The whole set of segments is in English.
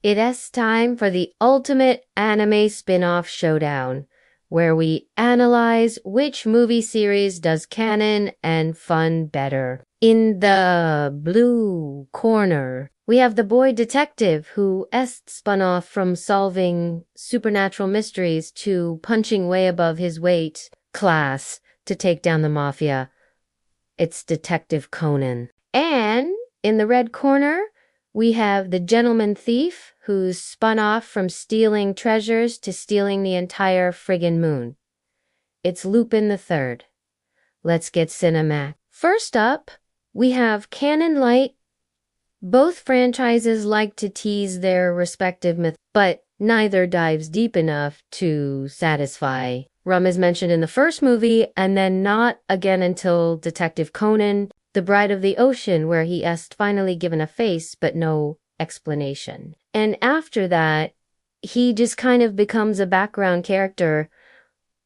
It's time for the ultimate anime spin-off Showdown, where we analyze which movie series does canon and fun better. In the blue corner, we have the boy detective who spun off from solving supernatural mysteries to punching way above his weight class to take down the mafia. It's Detective Conan. And in the red corner, we have the gentleman thief who's spun off from stealing treasures to stealing the entire friggin' moon. It's Lupin the Third. Let's get cinematic. First up, we have Canon Lite. Both franchises like to tease their respective myths, but neither dives deep enough to satisfy. Rum is mentioned in the first movie, and then not again until Detective Conan, The Bride of the Ocean, where he is finally given a face but no explanation. And after that, he just kind of becomes a background character.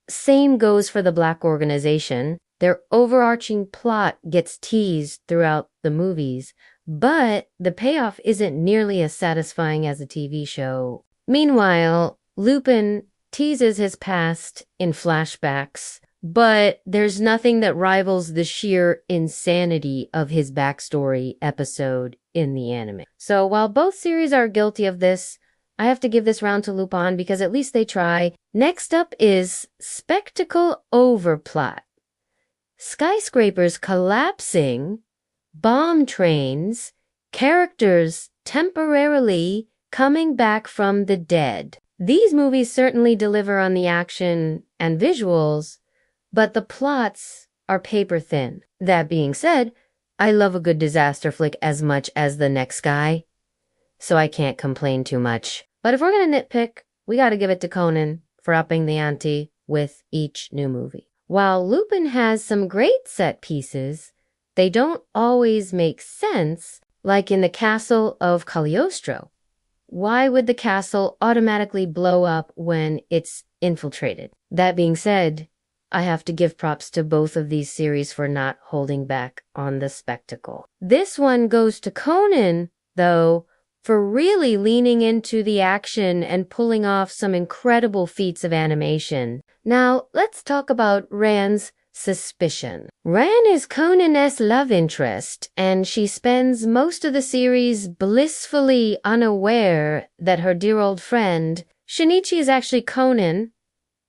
Same goes for the Black Organization. Their overarching plot gets teased throughout the movies, but the payoff isn't nearly as satisfying as a TV show. Meanwhile, Lupin teases his past in flashbacks, but there's nothing that rivals the sheer insanity of his backstory episode in the anime. So while both series are guilty of this, I have to give this round to Lupin because at least they try. Next up is spectacle overplot. Skyscrapers collapsing, bomb trains, characters temporarily coming back from the dead. These movies certainly deliver on the action and visuals, but the plots are paper thin. That being said, I love a good disaster flick as much as the next guy, so I can't complain too much. But if we're gonna nitpick, we gotta give it to Conan for upping the ante with each new movie. While Lupin has some great set pieces, they don't always make sense, like in the castle of Cagliostro. Why would the castle automatically blow up when it's infiltrated? That being said, I have to give props to both of these series for not holding back on the spectacle. This one goes to Conan, though, for really leaning into the action and pulling off some incredible feats of animation. Now, let's talk about Ran's suspicion. Ran is Conan's love interest, and she spends most of the series blissfully unaware that her dear old friend, Shinichi, is actually Conan.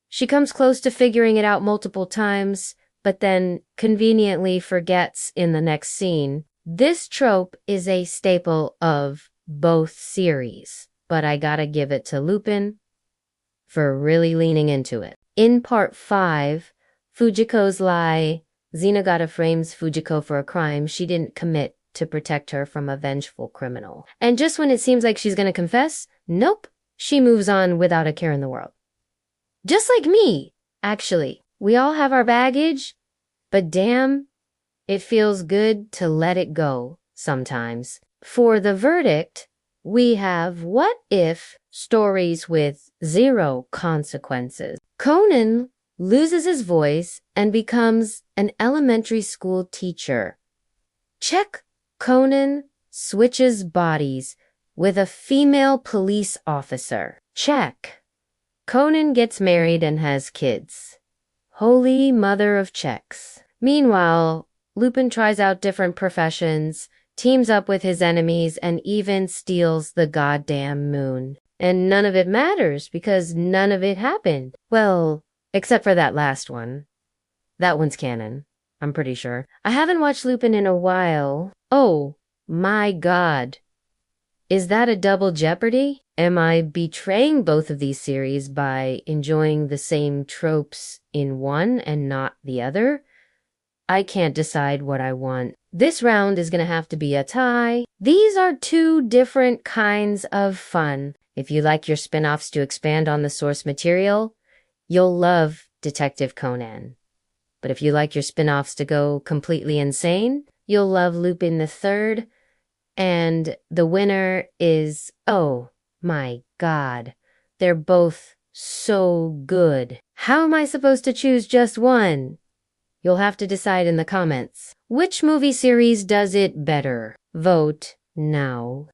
She comes close to figuring it out multiple times, but then conveniently forgets in the next scene. This trope is a staple of both series, but I gotta give it to Lupin for really leaning into it. In part 5, Fujiko's lie, Zenogata frames Fujiko for a crime she didn't commit to protect her from a vengeful criminal. And just when it seems like she's gonna confess, nope, she moves on without a care in the world. Just like me, actually. We all have our baggage, but damn, it feels good to let it go sometimes. For the verdict, we have what if stories with zero consequences. Conan loses his voice and becomes an elementary school teacher. Check. Conan switches bodies with a female police officer. Check. Conan gets married and has kids. Holy mother of checks. Meanwhile, Lupin tries out different professions, teams up with his enemies, and even steals the goddamn moon. And none of it matters because none of it happened. Well, except for that last one. That one's canon, I'm pretty sure. I haven't watched Lupin in a while. Oh, my God. Is that a double jeopardy? Am I betraying both of these series by enjoying the same tropes in one and not the other? I can't decide what I want. This round is gonna have to be a tie. These are two different kinds of fun. If you like your spin-offs to expand on the source material, you'll love Detective Conan. But if you like your spin-offs to go completely insane, you'll love Lupin the Third. And the winner is, oh my God, they're both so good. How am I supposed to choose just one? You'll have to decide in the comments. Which movie series does it better? Vote now.